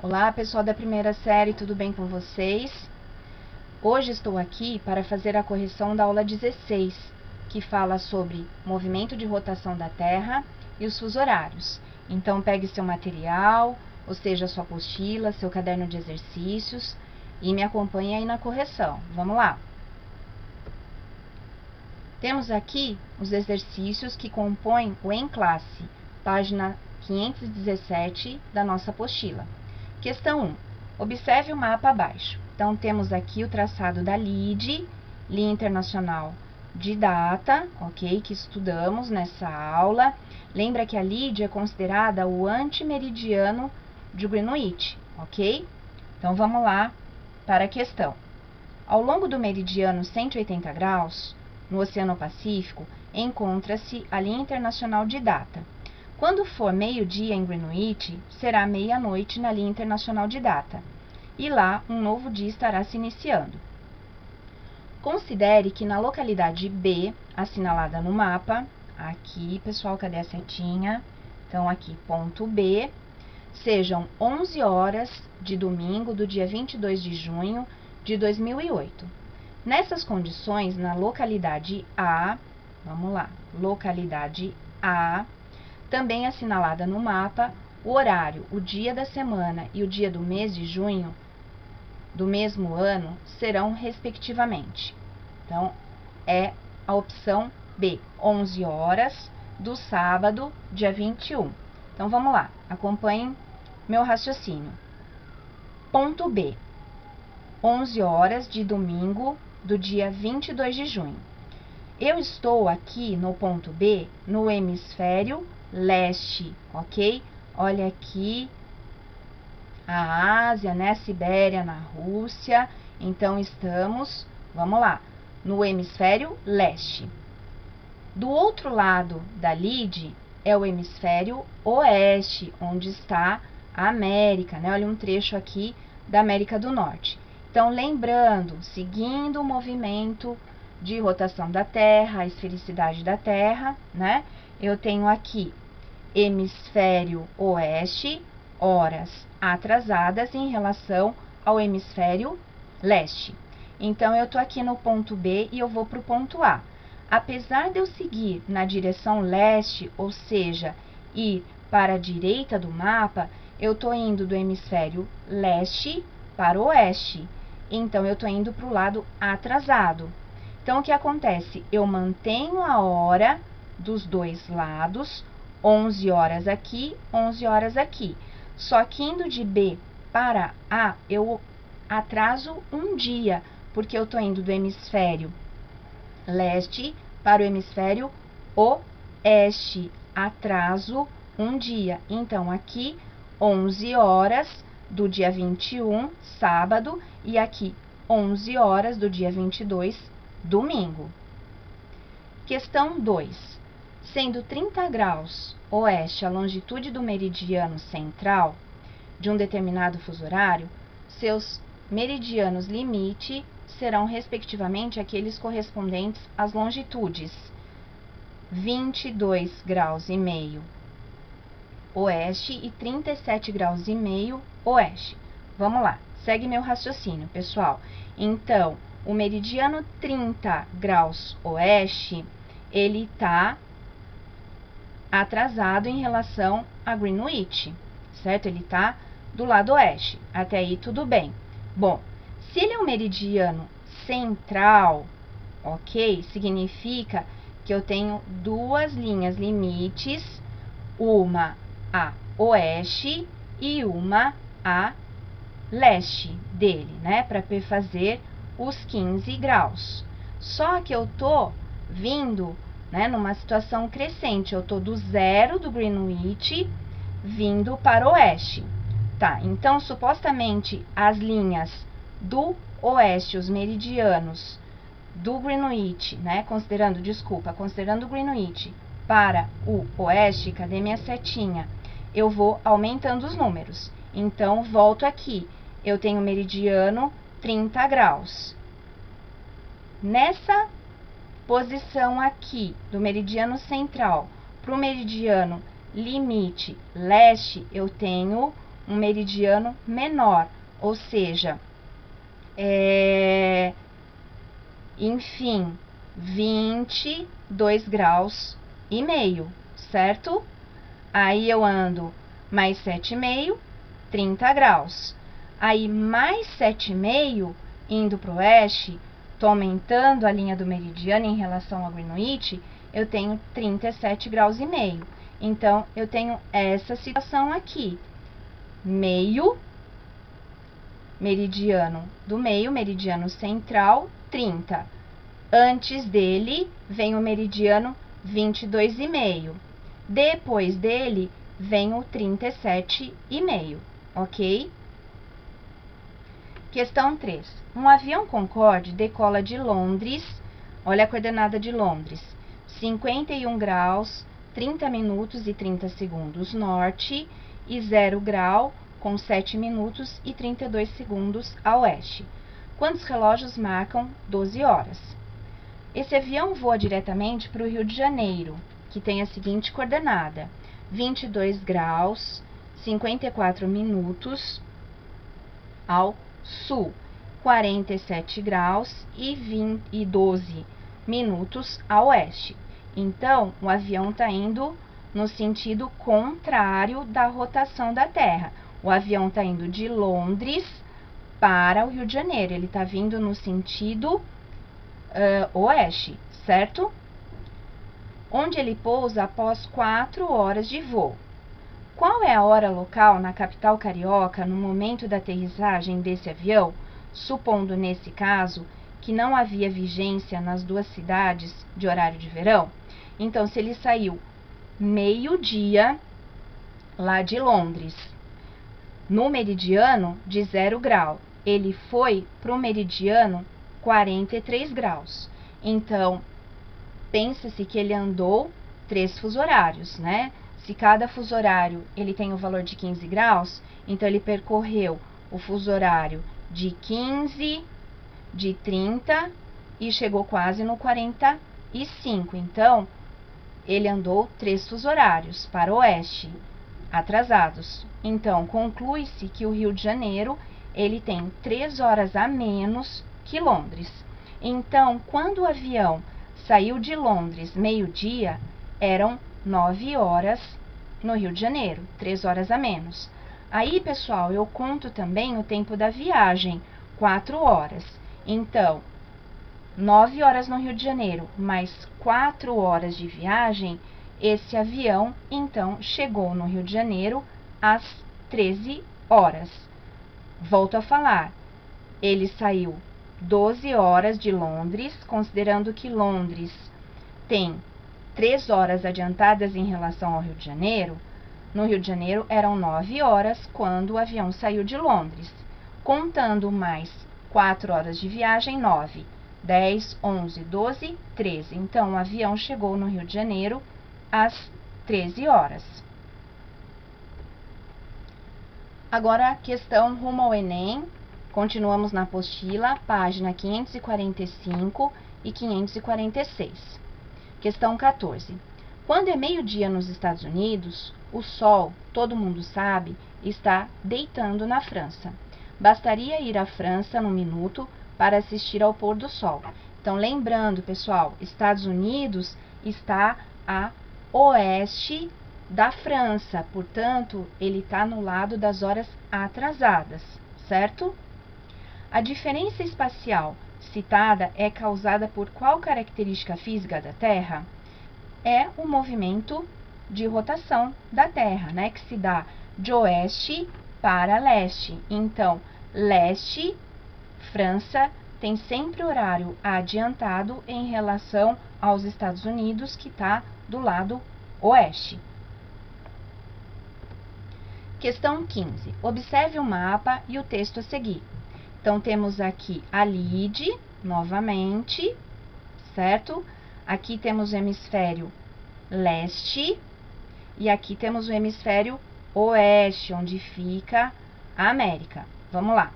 Olá, pessoal da primeira série, tudo bem com vocês? Hoje estou aqui para fazer a correção da aula 16, que fala sobre movimento de rotação da Terra e os fusos horários. Então, pegue seu material, ou seja, sua apostila, seu caderno de exercícios e me acompanhe aí na correção. Vamos lá! Temos aqui os exercícios que compõem o Em Classe, página 517 da nossa apostila. Questão 1. Observe o mapa abaixo. Então, temos aqui o traçado da LIDE, Linha Internacional de Data, ok? Que estudamos nessa aula. Lembra que a LIDE é considerada o antimeridiano de Greenwich, ok? Então, vamos lá para a questão. Ao longo do meridiano 180 graus, no Oceano Pacífico, encontra-se a Linha Internacional de Data. Quando for meio-dia em Greenwich, será meia-noite na Linha Internacional de Data. E lá, um novo dia estará se iniciando. Considere que na localidade B, assinalada no mapa, aqui, pessoal, cadê a setinha? Então, aqui, ponto B, sejam 11 horas de domingo do dia 22 de junho de 2008. Nessas condições, na localidade A, vamos lá, localidade A, também assinalada no mapa, o horário, o dia da semana e o dia do mês de junho do mesmo ano serão respectivamente. Então, é a opção B, 11 horas do sábado, dia 21. Então, vamos lá, acompanhem meu raciocínio. Ponto B, 11 horas de domingo do dia 22 de junho. Eu estou aqui no ponto B, no hemisfério leste, ok? Olha aqui a Ásia, né? A Sibéria na Rússia. Então, estamos, vamos lá, no hemisfério leste. Do outro lado da LIDE é o hemisfério oeste, onde está a América, né? Olha um trecho aqui da América do Norte. Então, lembrando, seguindo o movimento de rotação da Terra, a esfericidade da Terra, né? Eu tenho aqui hemisfério oeste, horas atrasadas em relação ao hemisfério leste. Então, eu tô aqui no ponto B e eu vou para o ponto A. Apesar de eu seguir na direção leste, ou seja, ir para a direita do mapa, eu tô indo do hemisfério leste para o oeste. Então, eu tô indo para o lado atrasado. Então, o que acontece? Eu mantenho a hora dos dois lados, 11 horas aqui, 11 horas aqui. Só que indo de B para A, eu atraso um dia, porque eu tô indo do hemisfério leste para o hemisfério oeste. Atraso um dia. Então, aqui, 11 horas do dia 21, sábado, e aqui, 11 horas do dia 22, domingo. Questão 2. Sendo 30 graus oeste a longitude do meridiano central de um determinado fuso horário, seus meridianos limite serão, respectivamente, aqueles correspondentes às longitudes 22 graus e meio oeste e 37 graus e meio oeste. Vamos lá, segue meu raciocínio, pessoal. Então, o meridiano 30 graus oeste, ele está atrasado em relação a Greenwich, certo? Ele está do lado oeste. Até aí, tudo bem. Bom, se ele é um meridiano central, ok? Significa que eu tenho duas linhas limites, uma a oeste e uma a leste dele, né? Para fazer os 15 graus. Só que eu tô vindo, né, numa situação crescente. Eu tô do zero do Greenwich vindo para o oeste. Tá, então, supostamente, as linhas do oeste, os meridianos do Greenwich, né, considerando Greenwich para o oeste, cadê minha setinha? Eu vou aumentando os números. Então, volto aqui. Eu tenho meridiano 30 graus. Nessa posição aqui, do meridiano central para o meridiano limite leste, eu tenho um meridiano menor, ou seja, enfim, 22 graus e meio, certo? Aí eu ando mais 7,5, 30 graus. Aí mais 7,5, indo para o oeste, tô aumentando a linha do meridiano em relação ao Greenwich, eu tenho 37 graus e meio. Então, eu tenho essa situação aqui. Meio, meridiano do meio, meridiano central, 30. Antes dele, vem o meridiano 22,5. Depois dele, vem o 37,5, ok? Questão 3. Um avião Concorde decola de Londres, olha a coordenada de Londres, 51 graus, 30 minutos e 30 segundos norte e 0 grau com 7 minutos e 32 segundos a oeste. Quantos relógios marcam 12 horas? Esse avião voa diretamente para o Rio de Janeiro, que tem a seguinte coordenada: 22 graus, 54 minutos ao sul, 47 graus e 12 minutos a oeste. Então, o avião está indo no sentido contrário da rotação da Terra. O avião está indo de Londres para o Rio de Janeiro. Ele está vindo no sentido oeste, certo? Onde ele pousa após 4 horas de voo. Qual é a hora local na capital carioca no momento da aterrissagem desse avião, supondo nesse caso que não havia vigência nas duas cidades de horário de verão? Então, se ele saiu meio-dia lá de Londres, no meridiano de 0 grau, ele foi para o meridiano 43 graus. Então, pensa-se que ele andou 3 fuso horários, né? Se cada fuso horário ele tem o valor de 15 graus, então ele percorreu o fuso horário de 15, de 30 e chegou quase no 45. Então, ele andou 3 fuso horários para o oeste, atrasados. Então, conclui-se que o Rio de Janeiro ele tem 3 horas a menos que Londres. Então, quando o avião saiu de Londres meio-dia, eram 9 horas no Rio de Janeiro, 3 horas a menos. Aí, pessoal, eu conto também o tempo da viagem, 4 horas. Então, 9 horas no Rio de Janeiro, mais 4 horas de viagem, esse avião, então, chegou no Rio de Janeiro às 13 horas. Volto a falar, ele saiu 12 horas de Londres, considerando que Londres tem 3 horas adiantadas em relação ao Rio de Janeiro. No Rio de Janeiro eram 9 horas quando o avião saiu de Londres. Contando mais 4 horas de viagem, 9, 10, 11, 12, 13. Então, o avião chegou no Rio de Janeiro às 13 horas. Agora, a questão rumo ao Enem. Continuamos na apostila, página 545 e 546. Questão 14. Quando é meio-dia nos Estados Unidos, o sol, todo mundo sabe, está deitando na França. Bastaria ir à França num minuto para assistir ao pôr do sol. Então, lembrando, pessoal, Estados Unidos está a oeste da França, portanto, ele está no lado das horas atrasadas, certo? A diferença espacial citada é causada por qual característica física da Terra? É o movimento de rotação da Terra, né? Que se dá de oeste para leste. Então, leste, França, tem sempre horário adiantado em relação aos Estados Unidos, que está do lado oeste. Questão 15. Observe o mapa e o texto a seguir. Então, temos aqui a lide, novamente, certo? Aqui temos o hemisfério leste e aqui temos o hemisfério oeste, onde fica a América. Vamos lá.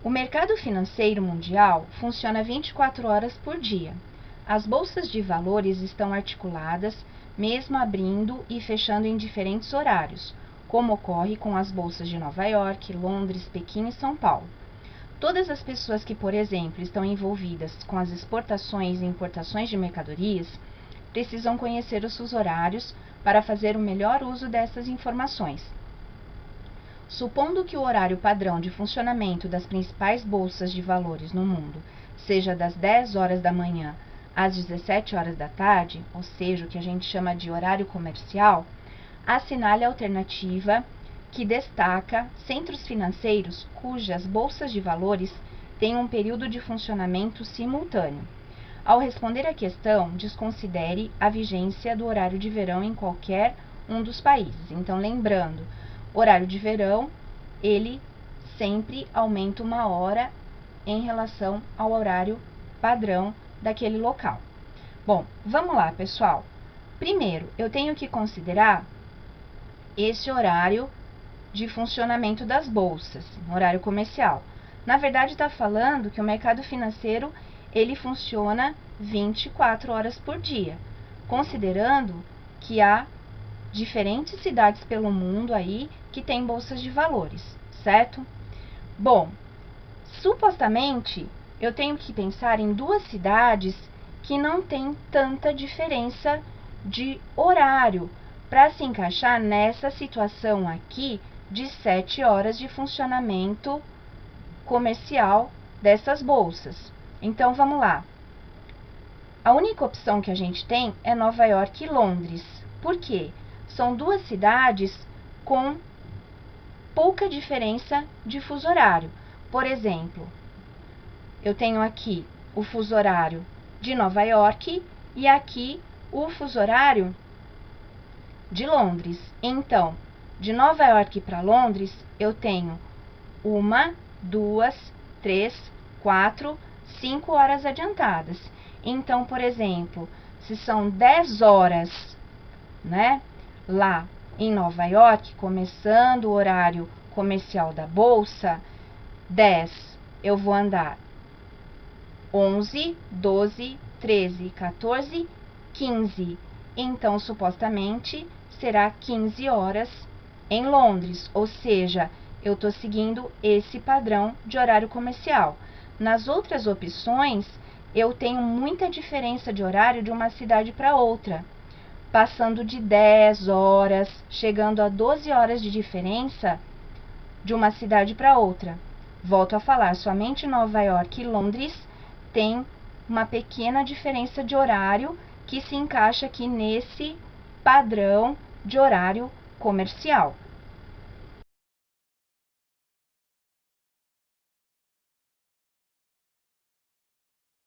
O mercado financeiro mundial funciona 24 horas por dia. As bolsas de valores estão articuladas, mesmo abrindo e fechando em diferentes horários. como ocorre com as bolsas de Nova York, Londres, Pequim e São Paulo. Todas as pessoas que, por exemplo, estão envolvidas com as exportações e importações de mercadorias precisam conhecer os fusos horários para fazer o melhor uso dessas informações. Supondo que o horário padrão de funcionamento das principais bolsas de valores no mundo seja das 10 horas da manhã às 17 horas da tarde, ou seja, o que a gente chama de horário comercial, assinale a alternativa que destaca centros financeiros cujas bolsas de valores têm um período de funcionamento simultâneo. Ao responder à questão, desconsidere a vigência do horário de verão em qualquer um dos países. Então, lembrando, horário de verão, ele sempre aumenta 1 hora em relação ao horário padrão daquele local. Bom, vamos lá, pessoal. Primeiro, eu tenho que considerar esse horário de funcionamento das bolsas, horário comercial. Na verdade, está falando que o mercado financeiro ele funciona 24 horas por dia, considerando que há diferentes cidades pelo mundo aí que tem bolsas de valores, certo? Bom, supostamente eu tenho que pensar em 2 cidades que não tem tanta diferença de horário para se encaixar nessa situação aqui de 7 horas de funcionamento comercial dessas bolsas. Então, vamos lá. A única opção que a gente tem é Nova York e Londres. Por quê? São 2 cidades com pouca diferença de fuso horário. Por exemplo, eu tenho aqui o fuso horário de Nova York e aqui o fuso horário de Londres. Então, de Nova York para Londres, eu tenho 1, 2, 3, 4, 5 horas adiantadas. Então, por exemplo, se são 10 horas, né, lá em Nova York, começando o horário comercial da bolsa, 10, eu vou andar 11, 12, 13, 14, 15. Então, supostamente, será 15 horas em Londres, ou seja, eu estou seguindo esse padrão de horário comercial. Nas outras opções, eu tenho muita diferença de horário de uma cidade para outra, passando de 10 horas, chegando a 12 horas de diferença de uma cidade para outra. Volto a falar, somente Nova York e Londres tem uma pequena diferença de horário que se encaixa aqui nesse padrão de horário comercial.